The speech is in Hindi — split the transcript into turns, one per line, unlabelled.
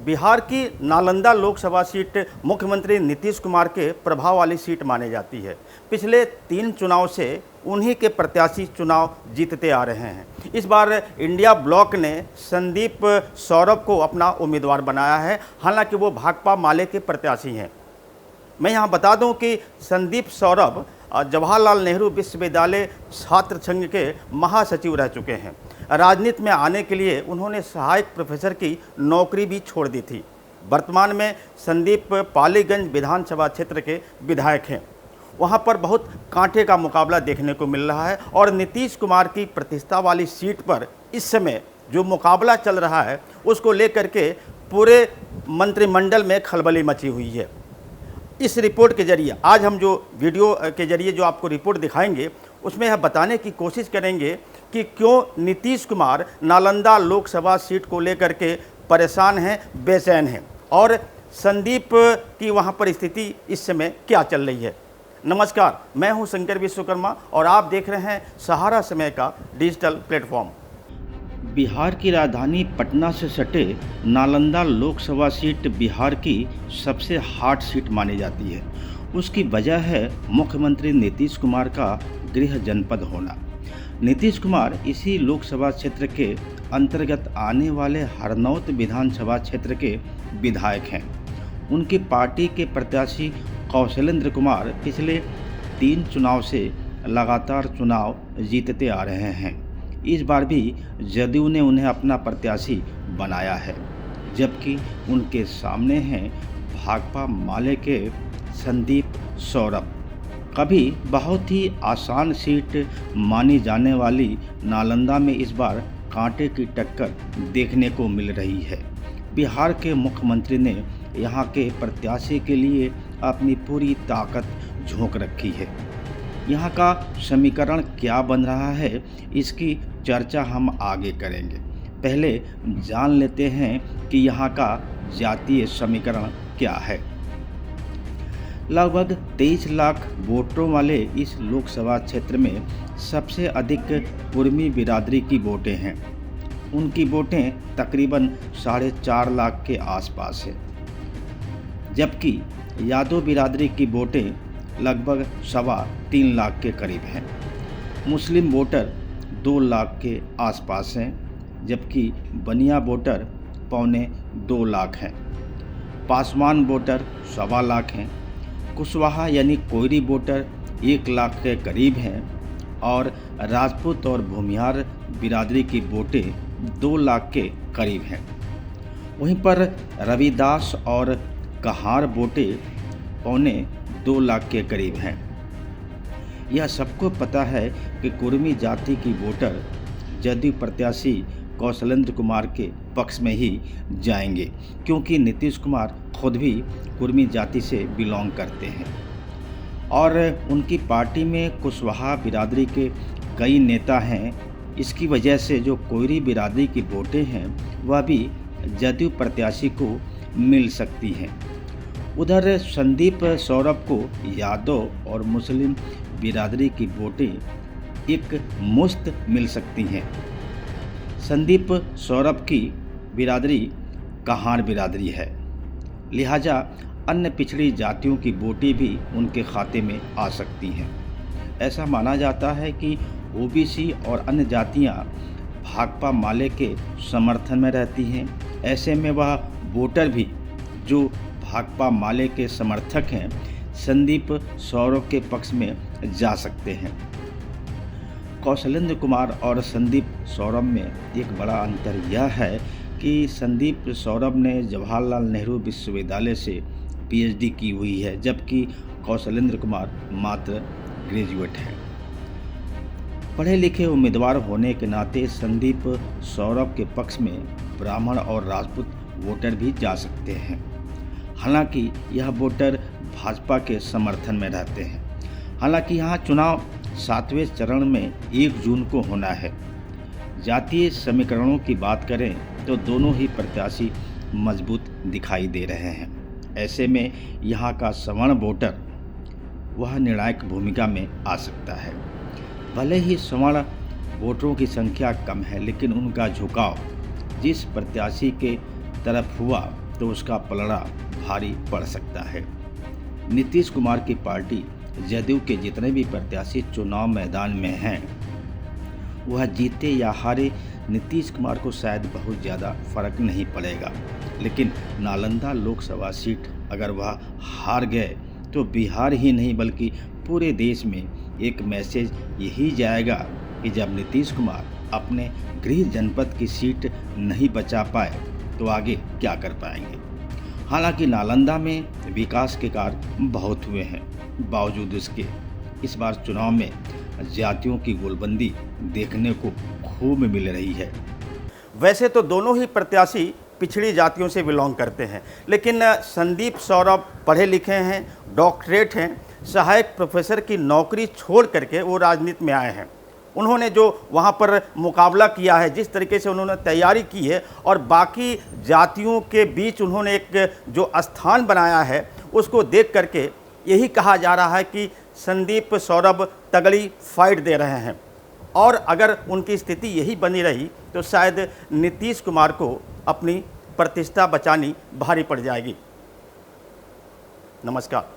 बिहार की नालंदा लोकसभा सीट मुख्यमंत्री नीतीश कुमार के प्रभाव वाली सीट मानी जाती है। पिछले 3 चुनाव से उन्हीं के प्रत्याशी चुनाव जीतते आ रहे हैं। इस बार इंडिया ब्लॉक ने संदीप सौरभ को अपना उम्मीदवार बनाया है, हालांकि वो भाकपा माले के प्रत्याशी हैं। मैं यहाँ बता दूं कि संदीप सौरभ जवाहरलाल नेहरू विश्वविद्यालय छात्र संघ के महासचिव रह चुके हैं। राजनीति में आने के लिए उन्होंने सहायक प्रोफेसर की नौकरी भी छोड़ दी थी। वर्तमान में संदीप पालीगंज विधानसभा क्षेत्र के विधायक हैं। वहां पर बहुत कांटे का मुकाबला देखने को मिल रहा है और नीतीश कुमार की प्रतिष्ठा वाली सीट पर इस समय जो मुकाबला चल रहा है उसको लेकर के पूरे मंत्रिमंडल में खलबली मची हुई है। इस रिपोर्ट के जरिए आज हम जो वीडियो के जरिए जो आपको रिपोर्ट दिखाएंगे उसमें यह बताने की कोशिश करेंगे कि क्यों नीतीश कुमार नालंदा लोकसभा सीट को लेकर के परेशान हैं, बेचैन हैं और संदीप की वहां पर स्थिति इस समय क्या चल रही है। नमस्कार, मैं हूं शंकर विश्वकर्मा और आप देख रहे हैं सहारा समय का डिजिटल प्लेटफॉर्म। बिहार की राजधानी पटना से सटे नालंदा लोकसभा सीट बिहार की सबसे हॉट सीट मानी जाती है। उसकी वजह है मुख्यमंत्री नीतीश कुमार का गृह जनपद होना। नीतीश कुमार इसी लोकसभा क्षेत्र के अंतर्गत आने वाले हरनौत विधानसभा क्षेत्र के विधायक हैं। उनकी पार्टी के प्रत्याशी कौशलेंद्र कुमार पिछले 3 चुनाव से लगातार चुनाव जीतते आ रहे हैं। इस बार भी जदयू ने उन्हें अपना प्रत्याशी बनाया है, जबकि उनके सामने हैं भाकपा माले के संदीप सौरभ। कभी बहुत ही आसान सीट मानी जाने वाली नालंदा में इस बार कांटे की टक्कर देखने को मिल रही है। बिहार के मुख्यमंत्री ने यहाँ के प्रत्याशी के लिए अपनी पूरी ताकत झोंक रखी है। यहाँ का समीकरण क्या बन रहा है, इसकी चर्चा हम आगे करेंगे। पहले जान लेते हैं कि यहाँ का जातीय समीकरण क्या है। लगभग 23 लाख वोटरों वाले इस लोकसभा क्षेत्र में सबसे अधिक कुर्मी बिरादरी की वोटें हैं। उनकी वोटें तकरीबन 4.5 लाख के आसपास है, जबकि यादव बिरादरी की वोटें लगभग 3.25 लाख के करीब हैं। मुस्लिम वोटर 2 लाख के आसपास हैं, जबकि बनिया वोटर 1.25 लाख हैं। पासवान वोटर 1.25 लाख हैं। कुशवाहा यानी कोयरी वोटर 1 लाख के करीब हैं और राजपूत और भूमिहार बिरादरी की वोटें 2 लाख के करीब हैं। वहीं पर रविदास और कहार वोटें 1.25 लाख के करीब हैं। यह सबको पता है कि कुर्मी जाति की वोटर जदयू प्रत्याशी कौशलेंद्र कुमार के पक्ष में ही जाएंगे, क्योंकि नीतीश कुमार खुद भी कुर्मी जाति से बिलोंग करते हैं और उनकी पार्टी में कुशवाहा बिरादरी के कई नेता हैं। इसकी वजह से जो कोयरी बिरादरी की वोटें हैं वह भी जदयू प्रत्याशी को मिल सकती हैं। उधर संदीप सौरभ को यादव और मुस्लिम बिरादरी की वोटें एक मुश्त मिल सकती हैं। संदीप सौरभ की बिरादरी कहार बिरादरी है, लिहाजा अन्य पिछड़ी जातियों की वोटें भी उनके खाते में आ सकती हैं। ऐसा माना जाता है कि ओबीसी और अन्य जातियां भाकपा माले के समर्थन में रहती हैं। ऐसे में वह वोटर भी जो भाकपा माले के समर्थक हैं संदीप सौरभ के पक्ष में जा सकते हैं। कौशलेंद्र कुमार और संदीप सौरभ में एक बड़ा अंतर यह है कि संदीप सौरभ ने जवाहरलाल नेहरू विश्वविद्यालय से पीएचडी की हुई है, जबकि कौशलेंद्र कुमार मात्र ग्रेजुएट हैं। पढ़े लिखे उम्मीदवार होने के नाते संदीप सौरभ के पक्ष में ब्राह्मण और राजपूत वोटर भी जा सकते हैं। हालांकि यह वोटर भाजपा के समर्थन में रहते हैं। हालांकि यहाँ चुनाव 7वें चरण में 1 जून को होना है। जातीय समीकरणों की बात करें तो दोनों ही प्रत्याशी मजबूत दिखाई दे रहे हैं। ऐसे में यहाँ का सवर्ण वोटर वह निर्णायक भूमिका में आ सकता है। भले ही सवर्ण वोटरों की संख्या कम है, लेकिन उनका झुकाव जिस प्रत्याशी के तरफ हुआ तो उसका पलड़ा भारी पड़ सकता है। नीतीश कुमार की पार्टी जदयू के जितने भी प्रत्याशी चुनाव मैदान में हैं, वह जीते या हारे नीतीश कुमार को शायद बहुत ज़्यादा फर्क नहीं पड़ेगा, लेकिन नालंदा लोकसभा सीट अगर वह हार गए तो बिहार ही नहीं बल्कि पूरे देश में एक मैसेज यही जाएगा कि जब नीतीश कुमार अपने गृह जनपद की सीट नहीं बचा पाए तो आगे क्या कर पाएंगे। हालांकि नालंदा में विकास के कार्य बहुत हुए हैं, बावजूद इसके इस बार चुनाव में जातियों की गोलबंदी देखने को खूब मिल रही है। वैसे तो दोनों ही प्रत्याशी पिछड़ी जातियों से बिलोंग करते हैं, लेकिन संदीप सौरभ पढ़े लिखे हैं, डॉक्टरेट हैं, सहायक प्रोफेसर की नौकरी छोड़ करके वो राजनीति में आए हैं। उन्होंने जो वहाँ पर मुकाबला किया है, जिस तरीके से उन्होंने तैयारी की है और बाकी जातियों के बीच उन्होंने एक जो स्थान बनाया है, उसको देख करके यही कहा जा रहा है कि संदीप सौरभ तगड़ी फाइट दे रहे हैं और अगर उनकी स्थिति यही बनी रही तो शायद नीतीश कुमार को अपनी प्रतिष्ठा बचानी भारी पड़ जाएगी। नमस्कार।